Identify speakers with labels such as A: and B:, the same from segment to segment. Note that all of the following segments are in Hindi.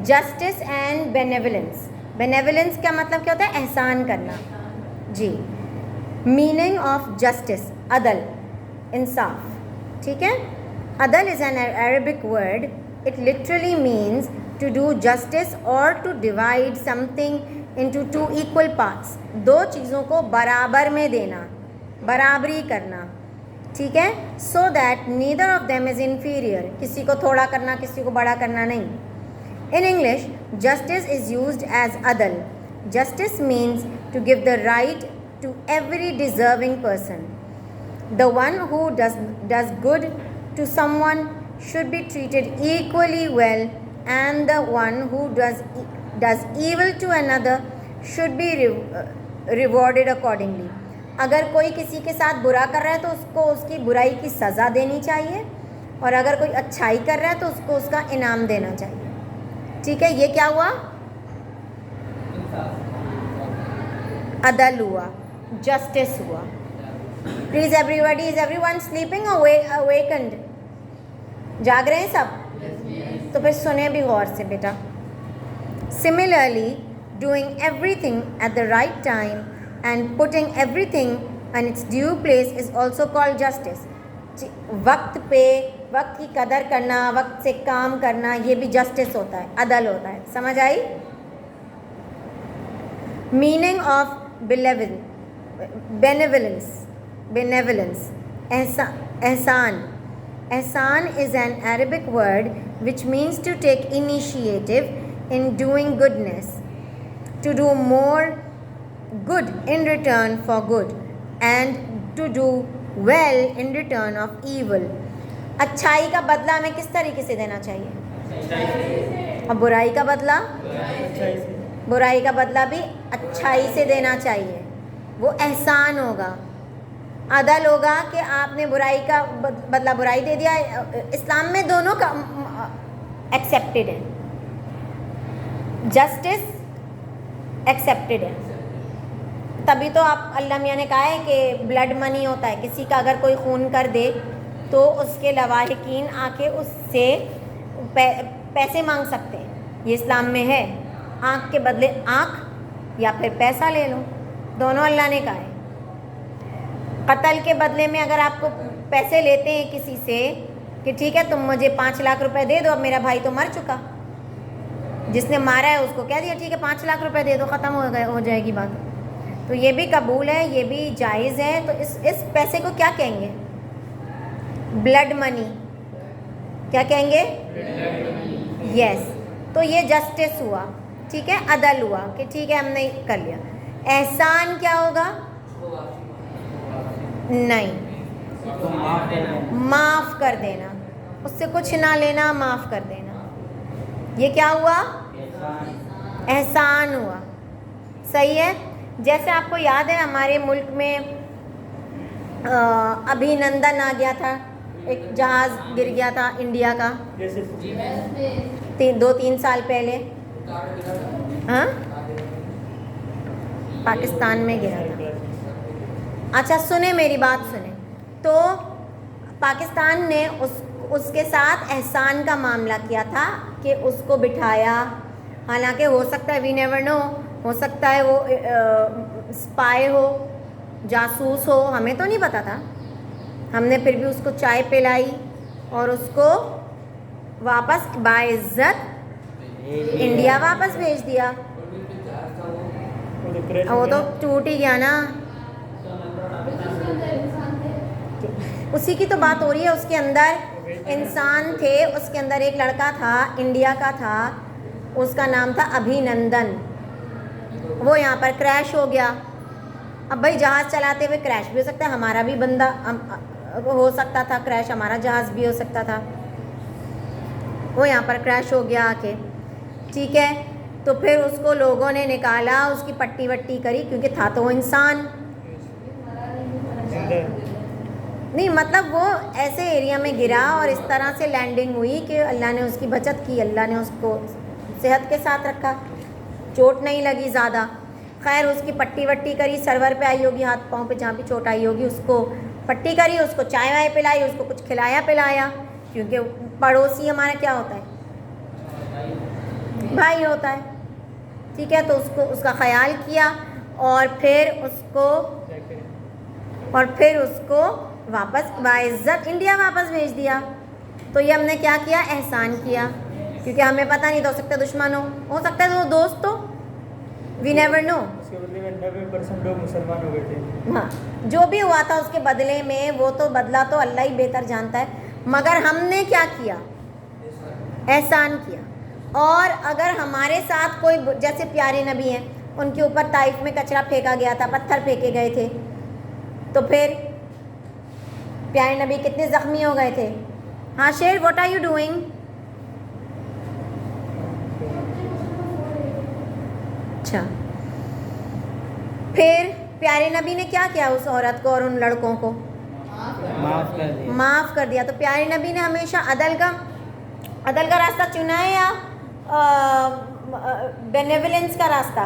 A: Justice and बेनेवलेंस। बेनेवलेंस का मतलब क्या होता है? एहसान करना जी। मीनिंग ऑफ जस्टिस, अदल, इंसाफ, ठीक है। अदल is an Arabic word, it literally means to do justice और to divide something into two equal parts. दो चीज़ों को बराबर में देना, बराबरी करना, ठीक है। So that neither of them is inferior, किसी को थोड़ा करना किसी को बड़ा करना नहीं। In English justice is used as अदल। Justice means to give the right to every deserving person. The one who does good to someone should be treated equally well, and the one who does evil to another should be rewarded accordingly. अगर कोई किसी के साथ बुरा कर रहा है तो उसको उसकी बुराई की सज़ा देनी चाहिए, और अगर कोई अच्छाई कर रहा है तो उसको उसका इनाम देना चाहिए, ठीक है। ये क्या हुआ? अदल हुआ, जस्टिस हुआ। Please everybody, is everyone sleeping और अवेकन्ड? जाग रहे हैं सब? तो फिर सुने भी गौर से बेटा। Similarly doing everything at the right time and putting everything and it's due place is also called justice. वक्त पे वक्त की कदर करना, वक्त से काम करना, ये भी जस्टिस होता है, अदल होता है। समझ आई? Meaning of benevolence, ehsan. Ehsan is an Arabic word which means to take initiative in doing goodness, to do more good in return for good, and to do well in return of evil. अच्छाई का बदला हमें किस तरीके से देना चाहिए? और बुराई का बदला? बुराई का बदला भी अच्छाई से देना चाहिए, वो एहसान होगा। अदल होगा कि आपने बुराई का बदला बुराई दे दिया। इस्लाम में दोनों का एक्सेप्टेड है, जस्टिस एक्सेप्टेड है। तभी तो आप अल्लाह मियाँ ने कहा है कि ब्लड मनी होता है, किसी का अगर कोई खून कर दे तो उसके लवाहिकीन आके उससे पैसे मांग सकते हैं, ये इस्लाम में है। आँख के बदले आँख या फिर पैसा ले लो, दोनों अल्लाह ने कहा है। कत्ल के बदले में अगर आपको पैसे लेते हैं किसी से कि ठीक है तुम मुझे 5 लाख रुपए दे दो, अब मेरा भाई तो मर चुका, जिसने मारा है उसको कह दिया ठीक है 5 लाख रुपए दे दो, ख़त्म हो जाएगी बात। तो ये भी कबूल है, ये भी जायज़ है। तो इस पैसे को क्या कहेंगे? Blood money. क्या कहेंगे? यस। तो ये जस्टिस हुआ, ठीक है, अदल हुआ कि ठीक है हमने कर लिया। एहसान क्या होगा? नहीं, माफ़ कर देना, उससे कुछ ना लेना, माफ़ कर देना। ये क्या हुआ? एहसान हुआ। सही है। जैसे आपको याद है हमारे मुल्क में अभिनंदन आ गया था, एक जहाज़ गिर गया था इंडिया का 2-3 साल पहले। हाँ, पाकिस्तान में गिरा था। अच्छा सुने, मेरी बात सुने। तो पाकिस्तान ने उसके साथ एहसान का मामला किया था कि उसको बिठाया। हालांकि हो सकता है, वी नेवर नो, हो सकता है वो स्पाई हो, जासूस हो, हमें तो नहीं पता था। हमने फिर भी उसको चाय पिलाई और उसको वापस बाइज्जत इंडिया वापस भेज दिया। वो तो टूट ही गया ना। उसी की तो बात हो रही है। उसके अंदर इंसान थे, उसके अंदर एक लड़का था, इंडिया का था, उसका नाम था अभिनंदन। वो यहाँ पर क्रैश हो गया। अब भाई जहाज़ चलाते हुए क्रैश भी हो सकता है, हमारा भी बंदा हो सकता था क्रैश, हमारा जहाज़ भी हो सकता था। वो यहाँ पर क्रैश हो गया आके, ठीक है। तो फिर उसको लोगों ने निकाला, उसकी पट्टी वट्टी करी, क्योंकि था तो वो इंसान नहीं, मतलब वो ऐसे एरिया में गिरा और इस तरह से लैंडिंग हुई कि अल्लाह ने उसकी बचत की, अल्लाह ने उसको सेहत के साथ रखा, चोट नहीं लगी ज़्यादा। खैर उसकी पट्टी वट्टी करी, सर्वर पे आई होगी, हाथ पाँव पे जहाँ भी चोट आई होगी उसको पट्टी करी, उसको चाय वाय पिलाई, उसको कुछ खिलाया पिलाया, क्योंकि पड़ोसी हमारा क्या होता है, भाई होता है, ठीक है। तो उसको उसका ख्याल किया और फिर उसको वापस बाइज्जत इंडिया वापस भेज दिया। तो ये हमने क्या किया, एहसान किया, क्योंकि हमें पता नहीं, तो हो सकता है दुश्मन हो सकता है तो दोस्त हो, वी नेवर नो।
B: उसके बदले में 90% लोग मुसलमान हो गए थे।
A: हाँ, जो भी हुआ था उसके बदले में, वो तो बदला तो अल्लाह ही बेहतर जानता है, मगर हमने क्या किया, एहसान किया। और अगर हमारे साथ कोई, जैसे प्यारे नबी हैं, उनके ऊपर ताइफ में कचरा फेंका गया था, पत्थर फेंके गए थे, तो फिर प्यारे नबी कितने ज़ख्मी हो गए थे। हाँ शेर, व्हाट आर यू डूइंग? अच्छा, फिर प्यारे नबी ने क्या किया, उस औरत को और उन लड़कों को माफ़ कर दिया। तो प्यारे नबी ने हमेशा अदल का रास्ता चुना है या बेनेवलेंस का रास्ता?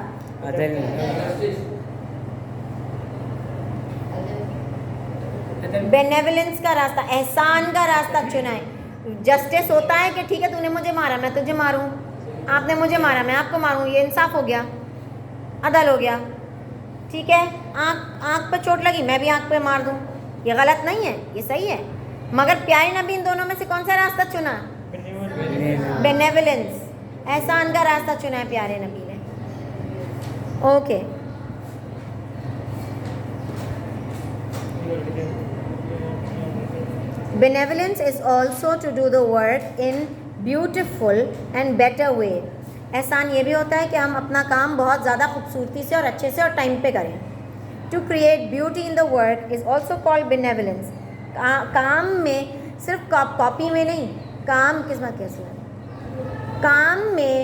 A: बेनेवलेंस का रास्ता, एहसान का रास्ता चुना है। जस्टिस होता है कि ठीक है तूने मुझे मारा मैं तुझे मारूं, आपने मुझे मारा मैं आपको मारूं, ये इंसाफ हो गया, अदल हो गया, ठीक है। आँख पे चोट लगी मैं भी आँख पे मार दूं, ये गलत नहीं है, ये सही है। मगर प्यारे नबी इन दोनों में से कौन सा रास्ता चुना? बेनेवलेंस, एहसान का रास्ता चुना है प्यारे नबी ने। Okay, benevolence is also to do the work in beautiful and better way. एहसान ये भी होता है कि हम अपना काम बहुत ज़्यादा खूबसूरती से और अच्छे से और टाइम पे करें। To create beauty in the work is also called benevolence. काम में सिर्फ कॉपी में नहीं, काम किस बात कैसे, काम में,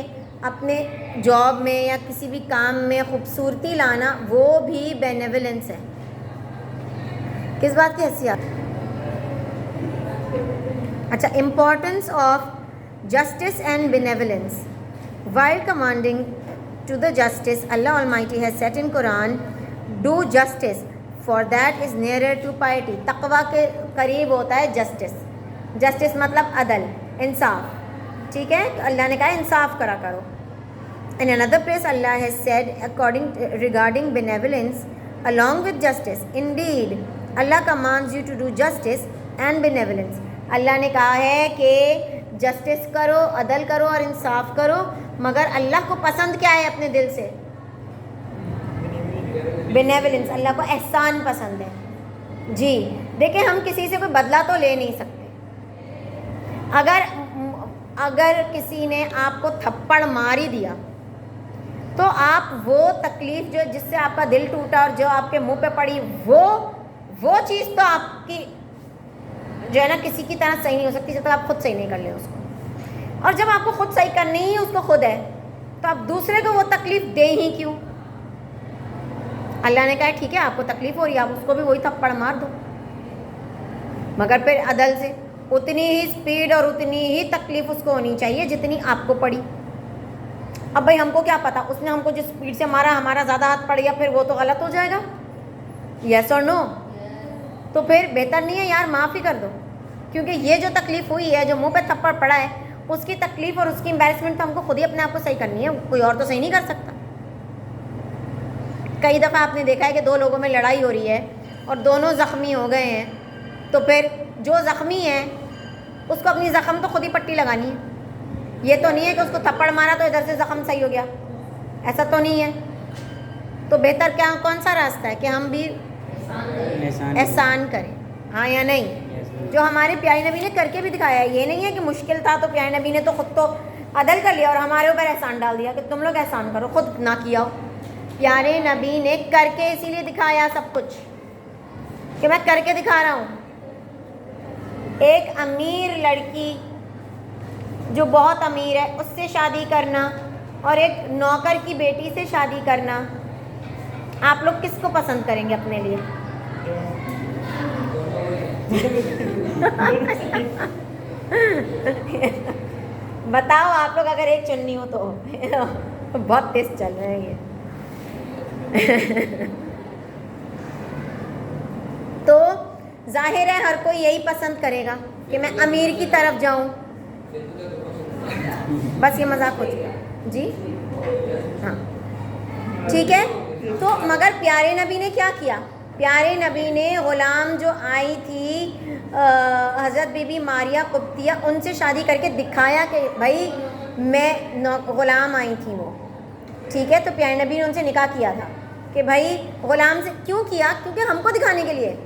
A: अपने जॉब में या किसी भी काम में खूबसूरती लाना, वो भी बेनेवलेंस है। किस बात की हैसियत? अच्छा, importance of justice and benevolence. While commanding to the justice, Allah Almighty has said in Quran, do justice, for that is nearer to piety. तकवा के करीब होता है justice. Justice मतलब अदल, इंसाफ, ठीक है। तो अल्लाह ने कहा इंसाफ करा करो। In another place Allah has said regarding benevolence along with justice, indeed Allah commands you to do justice and benevolence. अल्लाह ने कहा है कि जस्टिस करो, अदल करो और इंसाफ करो, मगर अल्लाह को पसंद क्या है अपने दिल से? बेनेवलेंस। अल्लाह को एहसान पसंद है जी। देखिए, हम किसी से कोई बदला तो ले नहीं सकते। अगर किसी ने आपको थप्पड़ मार ही दिया तो आप वो तकलीफ़ जो जिससे आपका दिल टूटा और जो आपके मुंह पे पड़ी, वो चीज़ तो आपकी जो है ना किसी की तरह सही नहीं हो सकती जब तक आप खुद सही नहीं कर ले उसको। और जब आपको खुद सही करनी ही उसको खुद है, तो आप दूसरे को वो तकलीफ़ दे ही क्यों? अल्लाह ने कहा ठीक है आपको तकलीफ़ हो रही है, आप उसको भी वही थप्पड़ मार दो, मगर फिर अदल से उतनी ही स्पीड और उतनी ही तकलीफ़ उसको होनी चाहिए जितनी आपको पड़ी। अब भाई हमको क्या पता, उसने हमको जिस स्पीड से मारा हमारा ज़्यादा हाथ पड़ गया, फिर वो तो गलत हो जाएगा, यस और नो? तो फिर बेहतर नहीं है यार माफ़ ही कर दो, क्योंकि ये जो तकलीफ़ हुई है, जो मुंह पे थप्पड़ पड़ा है, उसकी तकलीफ़ और उसकी एम्बैरेसमेंट तो हमको खुद ही अपने आप को सही करनी है, कोई और तो सही नहीं कर सकता। कई दफ़ा आपने देखा है कि दो लोगों में लड़ाई हो रही है और दोनों ज़ख्मी हो गए हैं, तो फिर जो ज़ख्मी है उसको अपनी ज़ख्म तो खुद ही पट्टी लगानी है। ये तो नहीं है कि उसको थप्पड़ मारा तो इधर से ज़ख्म सही हो गया, ऐसा तो नहीं है। तो बेहतर क्या, कौन सा रास्ता है कि हम भी एहसान करें, हाँ या नहीं? जो हमारे प्यारे नबी ने करके भी दिखाया है। ये नहीं है कि मुश्किल था तो प्यारे नबी ने तो खुद तो अदल कर लिया और हमारे ऊपर एहसान डाल दिया कि तुम लोग एहसान करो, खुद ना किया हो। प्यारे नबी ने करके इसीलिए दिखाया सब कुछ कि मैं करके दिखा रहा हूँ। एक अमीर लड़की जो बहुत अमीर है उससे शादी करना और एक नौकर की बेटी से शादी करना, आप लोग किसको पसंद करेंगे अपने लिए? बताओ आप लोग, अगर एक चुननी हो तो बहुत तेज चल रहे हैं ये। तो जाहिर है हर कोई यही पसंद करेगा कि मैं अमीर की तरफ जाऊं। बस ये मजाक हो चुका। जी हाँ ठीक है। तो मगर प्यारे नबी ने क्या किया? प्यारे नबी ने ग़ुलाम जो आई थी हज़रत बीबी मारिया कुब्तिया, उनसे शादी करके दिखाया कि भाई मैं ग़ुलाम आई थी वो, ठीक है। तो प्यारे नबी ने उनसे निकाह किया था कि भाई ग़ुलाम से क्यों किया? क्योंकि हमको दिखाने के लिए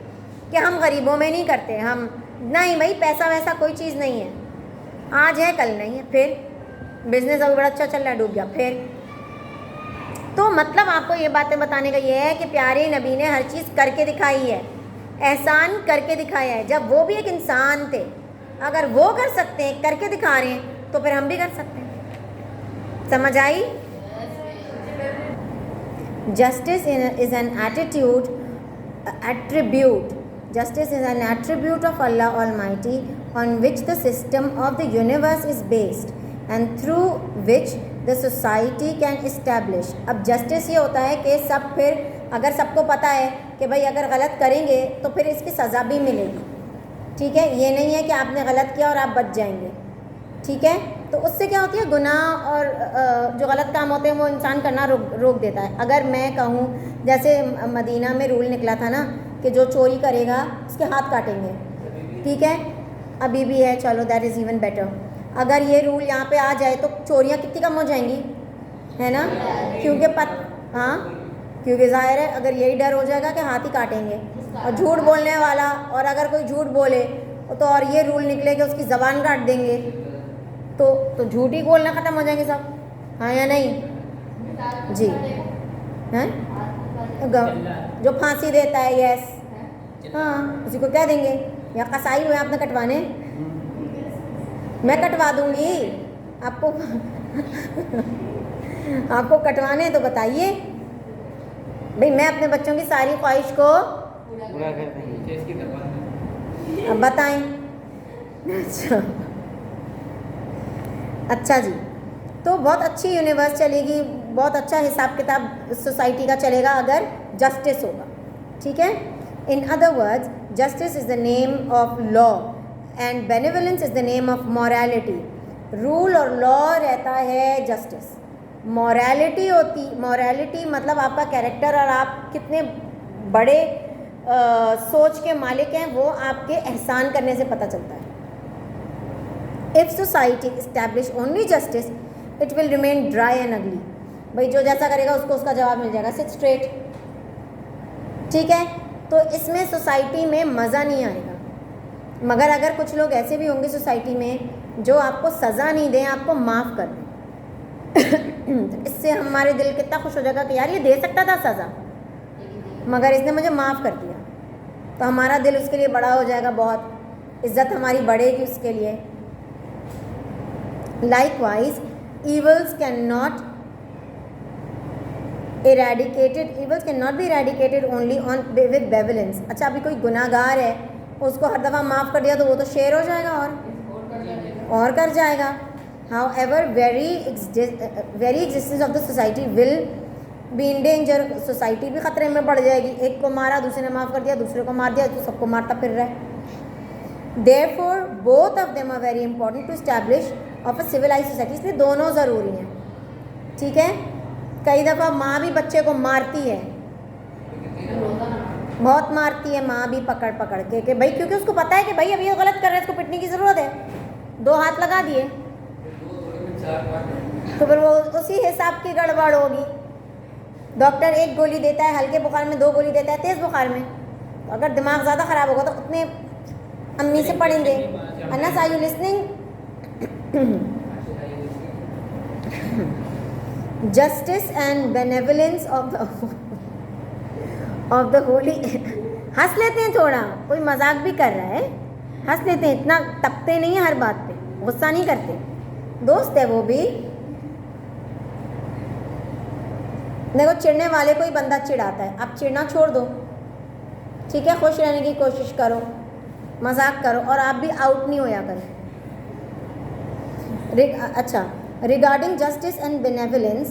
A: कि हम गरीबों में नहीं करते, हम नहीं भाई पैसा वैसा कोई चीज़ नहीं है, आज है कल नहीं है। फिर बिज़नेस अभी बड़ा अच्छा चल रहा है, डूब गया। फिर तो मतलब आपको ये बातें बताने का ये है कि प्यारे नबी ने हर चीज़ करके दिखाई है, एहसान करके दिखाया है। जब वो भी एक इंसान थे, अगर वो कर सकते हैं, करके दिखा रहे हैं, तो फिर हम भी कर सकते हैं। समझ आई? Justice is an attribute. Justice is an attribute of Allah Almighty on which the system of the universe is based and through which the society can establish. अब जस्टिस ये होता है कि सब फिर अगर सबको पता है कि भाई अगर गलत करेंगे तो फिर इसकी सज़ा भी मिलेगी, ठीक है। ये नहीं है कि आपने गलत किया और आप बच जाएंगे, ठीक है। तो उससे क्या होती है, गुनाह और जो गलत काम होते हैं वो इंसान करना रोक देता है। अगर मैं कहूँ, जैसे मदीना में रूल निकला था ना कि जो चोरी करेगा उसके हाथ काटेंगे, ठीक है, अभी भी है, चलो दैट इज़ इवन बेटर। अगर ये रूल यहाँ पे आ जाए तो चोरियाँ कितनी कम हो जाएंगी, है ना? क्योंकि ज़ाहिर है अगर यही डर हो जाएगा कि हाथ ही काटेंगे, और झूठ बोलने वाला, और अगर कोई झूठ बोले तो और ये रूल निकले कि उसकी ज़बान काट देंगे, तो झूठ ही बोलना ख़त्म हो जाएंगे सब, हाँ या नहीं जी? हैं जो फांसी देता है, यस, हाँ, उसी को क्या देंगे? या कसाई हुए आपने कटवाने, मैं कटवा दूंगी आपको आपको कटवाने तो बताइए भाई, मैं अपने बच्चों की सारी ख्वाहिश को
B: पूरा कर देंगे।
A: अब बताएं। अच्छा जी, तो बहुत अच्छी यूनिवर्स चलेगी, बहुत अच्छा हिसाब किताब सोसाइटी का चलेगा अगर जस्टिस होगा, ठीक है। In other words, justice is the name of law and benevolence is the name of morality. Rule और लॉ रहता है जस्टिस, मॉरलिटी मतलब आपका कैरेक्टर और आप कितने बड़े सोच के मालिक हैं वो आपके एहसान करने से पता चलता है। If society establish only justice it will remain dry and अगली। भाई जो जैसा करेगा उसको उसका जवाब मिल जाएगा, सिट स्ट्रेट, ठीक है। तो इसमें सोसाइटी में मज़ा नहीं आएगा। मगर अगर कुछ लोग ऐसे भी होंगे सोसाइटी में जो आपको सज़ा नहीं दें, आपको माफ़ कर दें तो इससे हमारे दिल कितना खुश हो जाएगा कि यार ये दे सकता था सज़ा, मगर इसने मुझे माफ़ कर दिया, तो हमारा दिल उसके लिए बड़ा हो जाएगा, बहुत इज़्ज़त हमारी बढ़ेगी उसके लिए। Likewise, evils cannot be eradicated only with benevolence. अच्छा, अभी कोई गुनाहगार है, उसको हर दफ़ा माफ़ कर दिया तो वो तो शेर हो जाएगा और कर जाएगा। However, very existence of the society will be in danger. Society भी ख़तरे में पड़ जाएगी। एक को मारा, दूसरे ने माफ़ कर दिया, दूसरे को मार दिया, तो सबको मारता फिर रहा है। Therefore, both of them are very important to establish of a civilized society. इसलिए दोनों ज़रूरी हैं, ठीक है। कई दफ़ा माँ भी बच्चे को मारती है, बहुत मारती है माँ भी पकड़ पकड़ के कि भाई, क्योंकि उसको पता है कि भाई अभी ये गलत कर रहा है, इसको पिटने की ज़रूरत है, 2 हाथ लगा दिए तो फिर वो उसी हिसाब की गड़बड़ होगी। डॉक्टर 1 गोली देता है हल्के बुखार में, 2 गोली देता है तेज़ बुखार में, तो अगर दिमाग ज़्यादा ख़राब होगा तो उतने अम्मी से पढ़ेंगे। Anas, are you listening? Justice and benevolence of the holy. हंस लेते हैं, थोड़ा कोई मजाक भी कर रहा है, हंस लेते हैं, इतना तपते नहीं है हर बात पे, गुस्सा नहीं करते, दोस्त है वो भी। देखो, चिढ़ने वाले को ही बंदा चिढ़ाता है, आप चिढ़ना छोड़ दो, ठीक है, खुश रहने की कोशिश करो, मजाक करो, और आप भी आउट नहीं होया करो। अच्छा, regarding justice and benevolence,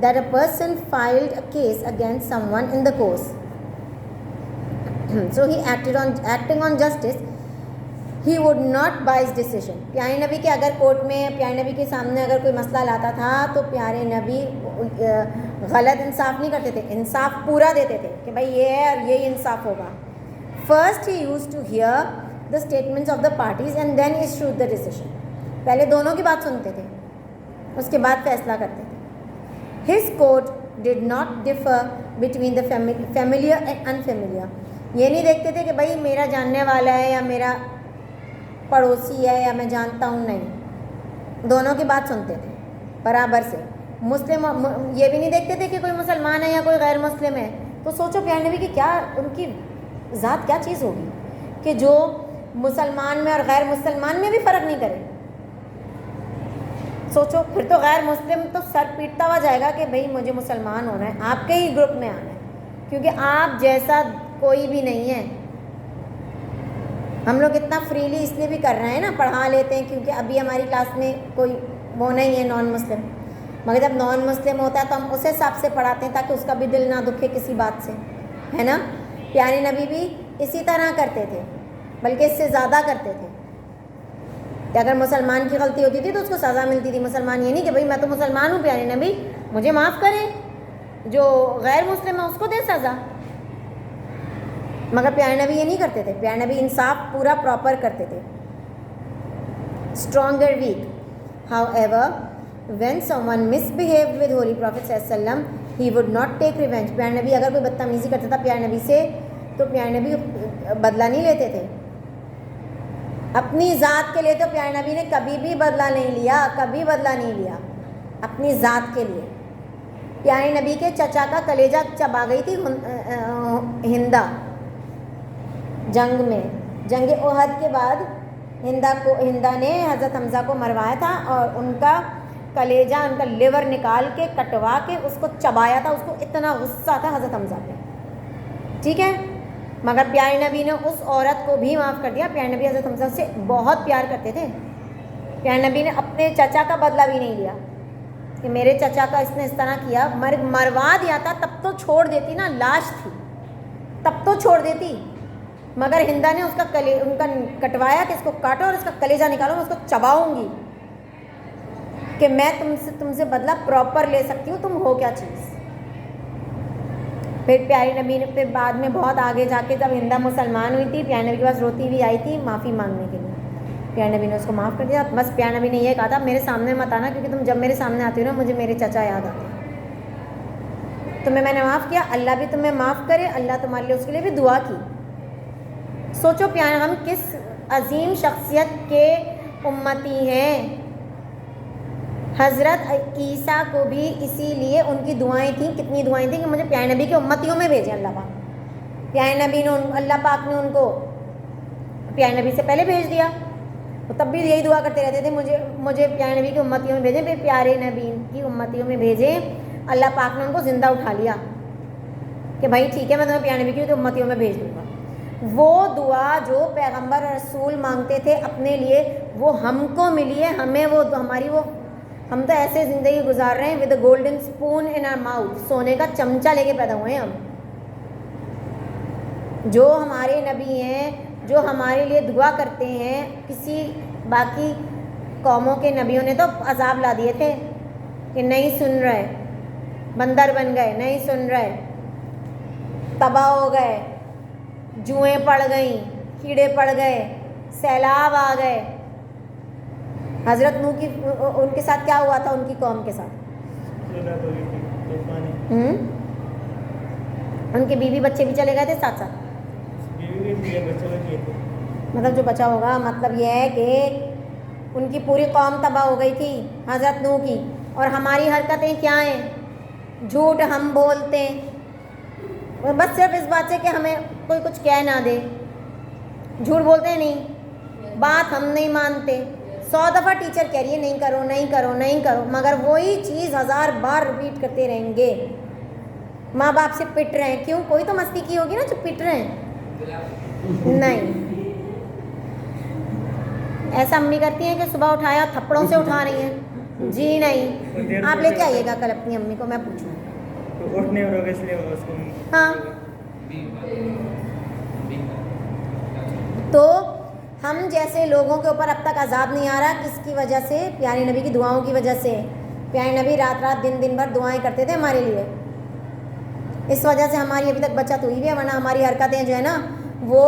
A: that a person filed a case against someone in the course. So he acting on justice, he would not बाइस डिसीजन। प्यारे नबी के अगर कोर्ट में प्यारे नबी के सामने अगर कोई मसला लाता था तो प्यारे नबी गलत इंसाफ नहीं करते थे, इंसाफ पूरा देते थे कि भाई ये है और यही इंसाफ होगा। First he used to hear the statements of the parties and then issued the decision. पहले दोनों की बात सुनते थे, उसके बाद फैसला करते थे। His court did not differ between the familiar and unfamiliar. ये नहीं देखते थे कि भाई मेरा जानने वाला है या मेरा पड़ोसी है या मैं जानता हूँ, नहीं, दोनों की बात सुनते थे बराबर से। मुस्लिम ये भी नहीं देखते थे कि कोई मुसलमान है या कोई गैर मुस्लिम है। तो सोचो प्यारे नबी की क्या, उनकी ज़ात क्या चीज़ होगी कि जो मुसलमान में और गैर मुसलमान में भी फ़र्क नहीं करे। सोचो फिर तो गैर मुस्लिम तो सर पीटता हुआ जाएगा कि भाई मुझे मुसलमान होना है, आपके ही ग्रुप में आना है, क्योंकि आप जैसा कोई भी नहीं है। हम लोग इतना फ्रीली इसलिए भी कर रहे हैं ना, पढ़ा लेते हैं क्योंकि अभी हमारी क्लास में कोई वो नहीं है नॉन मुस्लिम, मगर जब नॉन मुस्लिम होता है तो हम उस हिसाब से पढ़ाते हैं ताकि उसका भी दिल ना दुखे किसी बात से, है ना। प्यारे नबी भी इसी तरह करते थे, बल्कि इससे ज़्यादा करते थे कि अगर मुसलमान की गलती होती थी तो उसको सज़ा मिलती थी। मुसलमान ये नहीं कि भाई मैं तो मुसलमान हूँ प्यारे नबी मुझे माफ़ करें, जो गैर मुस्लिम है उसको दे सज़ा। मगर प्यारे नबी ये नहीं करते थे, प्यारे नबी इंसाफ पूरा प्रॉपर करते थे। Stronger weak, however when someone misbehaved with holy prophet सल्लल्लाहु अलैहि वसल्लम he would not take revenge. प्यारे नबी अगर कोई बदतमीज़ी करता था प्यारे नबी से तो प्यारे नबी बदला नहीं लेते थे। अपनी ज़ात के लिए तो प्यारे नबी ने कभी भी बदला नहीं लिया, कभी बदला नहीं लिया अपनी ज़ात के लिए। प्यारे नबी के चचा का कलेजा चबा गई थी हिंदा जंग में, जंग ओहद के बाद हिंदा ने हज़रत हमज़ा को मरवाया था और उनका कलेजा, उनका लिवर निकाल के कटवा के उसको चबाया था। उसको इतना गुस्सा था हज़रत हमज़ा पे, ठीक है, मगर प्यारे नबी ने उस औरत को भी माफ़ कर दिया। प्यारे नबी हज़रत हमज़ा से बहुत प्यार करते थे। प्यारे नबी ने अपने चचा का बदला भी नहीं लिया कि मेरे चचा का इसने इस तरह किया, मरवा दिया था तब तो छोड़ देती ना, लाश थी तब तो छोड़ देती, मगर हिंदा ने उसका उनका कटवाया कि इसको काटो और इसका कलेजा निकालो, मैं उसको चबाऊंगी कि मैं तुमसे बदला प्रॉपर ले सकती हूँ, तुम हो क्या चीज़। फिर प्यारे नबी ने फिर बाद में बहुत आगे जाके जब हिंदा मुसलमान हुई थी, प्यारे नबी के पास रोती हुई आई थी माफ़ी मांगने के लिए। प्यारे नबी ने उसको माफ़ कर दिया। बस प्यारे नबी ने यह कहा था मेरे सामने मत आना, क्योंकि तुम जब मेरे सामने आती हो ना मुझे मेरे चचा याद आते हैं। तुम्हें मैंने माफ़ किया, अल्लाह भी तुम्हें माफ़ करे, अल्लाह तुम्हारे लिए उसके लिए भी दुआ की। सोचो प्यारे हम किस अजीम शख्सियत के उम्मती हैं। हज़रत ईसा को भी इसीलिए उनकी दुआएं थी, कितनी दुआएं थी कि मुझे प्यारे नबी के उम्मतियों में भेजें अल्लाह पाक। प्यारे नबी ने अल्लाह पाक ने उनको प्यारे नबी से पहले भेज दिया, तो तब भी यही दुआ करते रहते थे मुझे प्यारे नबी की उम्मतियों में भेजें। फिर प्यारे नबी की उम्मतियों में भेजें, अल्लाह पाक ने उनको ज़िंदा उठा लिया कि भाई ठीक है मैं तुम्हें प्यारे नबी की उम्मतियों में भेज दूँगा। वो दुआ जो पैगंबर और रसूल मांगते थे अपने लिए वो हमको मिली है। हमें वो हमारी वो हम तो ऐसे ज़िंदगी गुजार रहे हैं with a golden spoon in our mouth, सोने का चमचा लेके पैदा हुए हैं हम। जो हमारे नबी हैं, जो हमारे लिए दुआ करते हैं, किसी बाकी कौमों के नबियों ने तो अजाब ला दिए थे कि नहीं सुन रहे, बंदर बन गए, नहीं सुन रहे, तबाह हो गए, जुएं पड़ गई, कीड़े पड़ गए, सैलाब आ गए। हज़रत नूह की उनके साथ क्या हुआ था, उनकी कौम के साथ उनके बीवी बच्चे भी चले गए थे साथ साथ, मतलब जो बचा होगा, मतलब यह है कि उनकी पूरी कौम तबाह हो गई थी हज़रत नूह की। और हमारी हरकतें क्या हैं, झूठ हम बोलते हैं बस सिर्फ इस बात से कि हमें कोई कुछ कह ना दे, झूठ बोलते हैं, नहीं बात हम नहीं मानते। 100 दफ़ा टीचर कह रही है नहीं करो नहीं करो नहीं करो, मगर वही चीज़ 1000 बार रिपीट करते रहेंगे। माँ बाप से पिट रहे हैं, क्यों, कोई तो मस्ती की होगी ना जो पिट रहे हैं। नहीं, ऐसा अम्मी करती हैं कि सुबह उठाया थप्पड़ों से उठा रही हैं, जी नहीं। आप लेके आइएगा कल अपनी अम्मी को, मैं पूछूँ
C: तो उठने और इसलिए उसको
A: हाँ। तो हम हम जैसे लोगों के ऊपर अब तक अजाब नहीं आ रहा, किसकी वजह से? प्यारे नबी की दुआओं की वजह से। प्यारे नबी रात रात दिन दिन भर दुआएं करते थे हमारे लिए, इस वजह से हमारी अभी तक बचत हुई भी है, वरना हमारी हरकतें जो है ना वो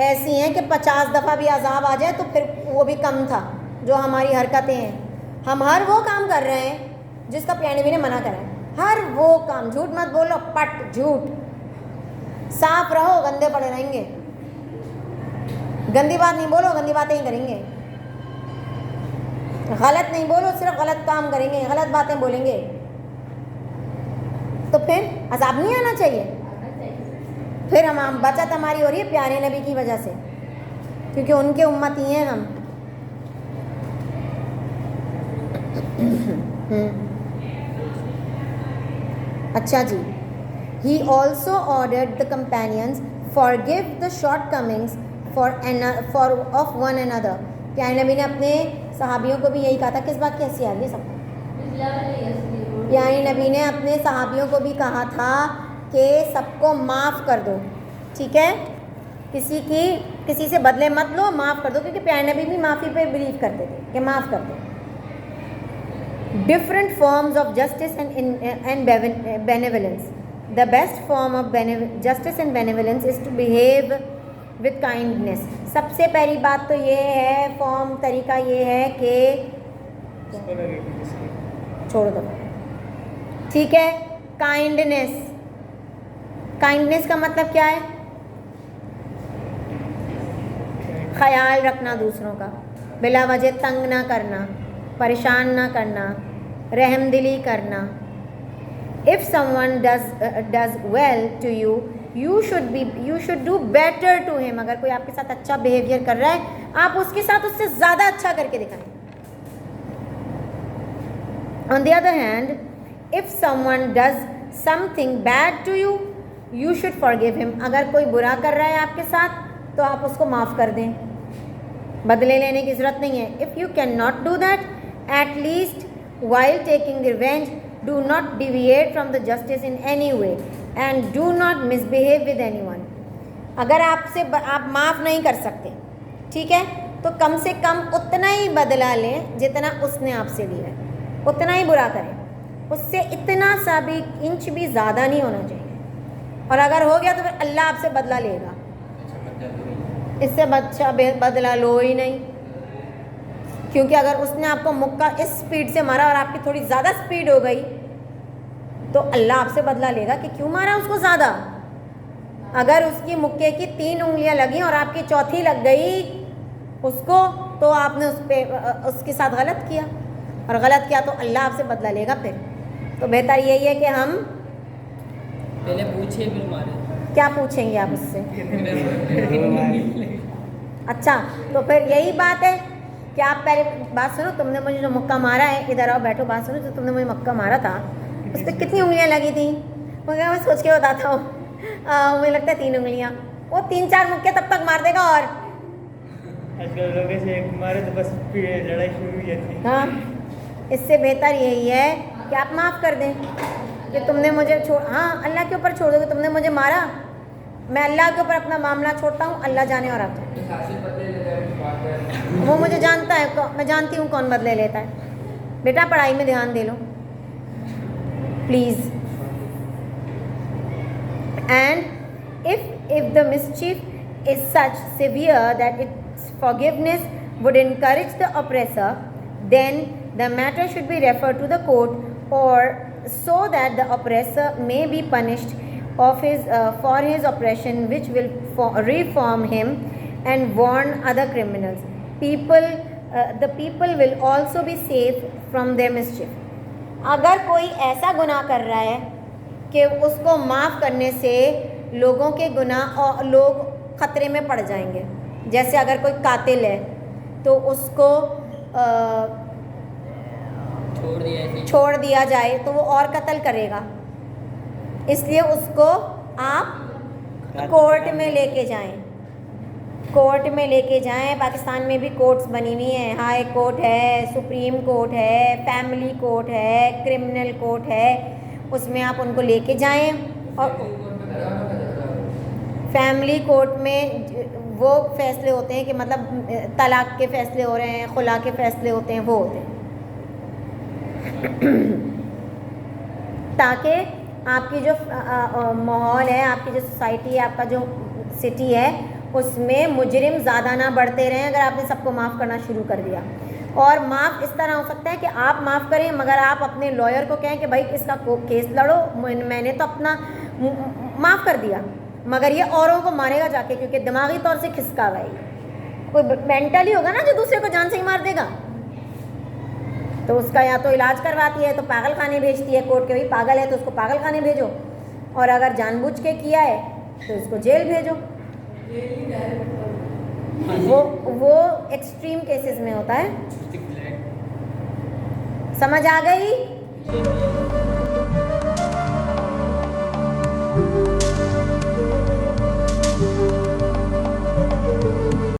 A: ऐसी हैं कि 50 दफ़ा भी अजाब आ जाए तो फिर वो भी कम था। जो हमारी हरकतें हैं, हम हर वो काम कर रहे हैं जिसका प्यारे नबी ने मना करा है, हर वो काम। झूठ मत बोलो, पट झूठ, साफ रहो, गंदे पड़े रहेंगे। गंदी बात नहीं बोलो, गंदी बातें ही करेंगे। गलत नहीं बोलो, सिर्फ गलत काम करेंगे, गलत बातें बोलेंगे, तो फिर अजाब नहीं आना चाहिए। फिर हम बचत हमारी हो रही है प्यारे नबी की वजह से, क्योंकि उनके उम्मती हैं हम। अच्छा जी, he also ordered the companions forgive the shortcomings of one another। प्यारे नबी ने अपने सहाबियों को भी यही कहा था। किस बात की हंसी आ रही है सबको? प्यारे नबी ने अपने सहाबियों को भी कहा था कि सबको माफ़ कर दो, ठीक है, किसी से बदले मत लो, माफ़ कर दो, क्योंकि प्यारे नबी भी माफ़ी पे बिलीव करते थे कि माफ़ कर दो। Different forms of justice and benevolence. The best form of justice and benevolence is to behave with kindness। सबसे पहली बात तो ये है, फॉर्म तरीका ये है कि छोड़ दो, ठीक है। काइंडनेस, काइंडनेस का मतलब क्या है? ख्याल रखना दूसरों का, बिला वजह तंग ना करना, परेशान ना करना, रहमदिली करना। If someone does well to you, you should do better to him। अगर कोई आपके साथ अच्छा बिहेवियर कर रहा है, आप उसके साथ उससे ज़्यादा अच्छा करके दिखाएं। On the other hand, if someone does something bad to you, you should forgive him। अगर कोई बुरा कर रहा है आपके साथ तो आप उसको माफ़ कर दें, बदले लेने की ज़रूरत नहीं है। If you cannot do that, at least while taking revenge, do not deviate from the justice in any way and do not misbehave with anyone। अगर आप माफ़ नहीं कर सकते, ठीक है, तो कम से कम उतना ही बदला लें जितना उसने आपसे लिया है, उतना ही बुरा करें, उससे इतना सा भी इंच भी ज़्यादा नहीं होना चाहिए। और अगर हो गया तो फिर अल्लाह आपसे बदला लेगा, इससे अच्छा बदला लो ही नहीं। क्योंकि अगर उसने आपको मुक्का इस स्पीड से मारा और आपकी थोड़ी ज़्यादा स्पीड हो गई तो अल्लाह आपसे बदला लेगा कि क्यों मारा उसको ज़्यादा। अगर उसकी मुक्के की 3 उंगलियां लगी और आपकी चौथी लग गई उसको, तो आपने उसके साथ गलत किया, और गलत किया तो अल्लाह आपसे बदला लेगा फिर। तो बेहतर यही है कि हम
B: पहले पूछे फिर मारे।
A: क्या पूछेंगे आप उससे? अच्छा, तो फिर यही बात है कि आप पहले बात सुनो, तुमने मुझे जो मुक्का मारा है, इधर आओ बैठो, बात सुनो, जो तुमने मुझे मुक्का मारा था उस पर कितनी उंगलियां लगी थी? मैं सोच के बताता हूँ, मुझे लगता है 3 उंगलियां। वो 3-4 मुक्के तब तक मार देगा। और
C: आजकल लोग ऐसे मारे तो बस लड़ाई शुरू हो जाती है।
A: हाँ, इससे बेहतर यही है कि आप माफ़ कर दें कि तुमने मुझे हाँ, अल्लाह के ऊपर छोड़ दो कि तुमने मुझे मारा, मैं अल्लाह के ऊपर अपना मामला छोड़ता हूँ, अल्लाह जाने और आता वो मुझे जानता है, मैं जानती हूँ कौन बदले लेता है। बेटा पढ़ाई में ध्यान दे लो please. And if the mischief is such severe that its forgiveness would encourage the oppressor, then the matter should be referred to the court, or so that the oppressor may be punished for his oppression, which will reform him and warn other criminals. The people will also be safe from their mischief। अगर कोई ऐसा गुनाह कर रहा है कि उसको माफ़ करने से लोगों के गुनाह और लोग ख़तरे में पड़ जाएंगे, जैसे अगर कोई कातिल है तो उसको छोड़ दिया जाए तो वो और कत्ल करेगा, इसलिए उसको आप कोर्ट में लेके जाएं, कोर्ट में लेके जाएं। पाकिस्तान में भी कोर्ट्स बनी हुई हैं, हाई कोर्ट है, सुप्रीम कोर्ट है, फैमिली कोर्ट है, क्रिमिनल कोर्ट है, उसमें आप उनको लेके जाएं। और फैमिली कोर्ट में वो फैसले होते हैं कि मतलब तलाक के फैसले हो रहे हैं, खुला के फैसले होते हैं, वो होते हैं। ताकि आपकी जो माहौल है, आपकी जो सोसाइटी है, आपका जो सिटी है, उसमें मुजरिम ज़्यादा ना बढ़ते रहें अगर आपने सबको माफ़ करना शुरू कर दिया। और माफ़ इस तरह हो सकता है कि आप माफ़ करें मगर आप अपने लॉयर को कहें कि भाई इसका केस लड़ो, मैंने तो अपना माफ़ कर दिया मगर ये औरों को मारेगा जाके, क्योंकि दिमागी तौर से खिसका हुआ है। कोई मेंटल ही होगा ना जो दूसरे को जान से ही मार देगा, तो उसका या तो इलाज करवाती है तो पागल खाने भेजती है कोर्ट के, भाई पागल है तो उसको पागल खाने भेजो, और अगर जानबूझ के किया है तो उसको जेल भेजो। वो एक्सट्रीम केसेस में होता है। समझ आ गई?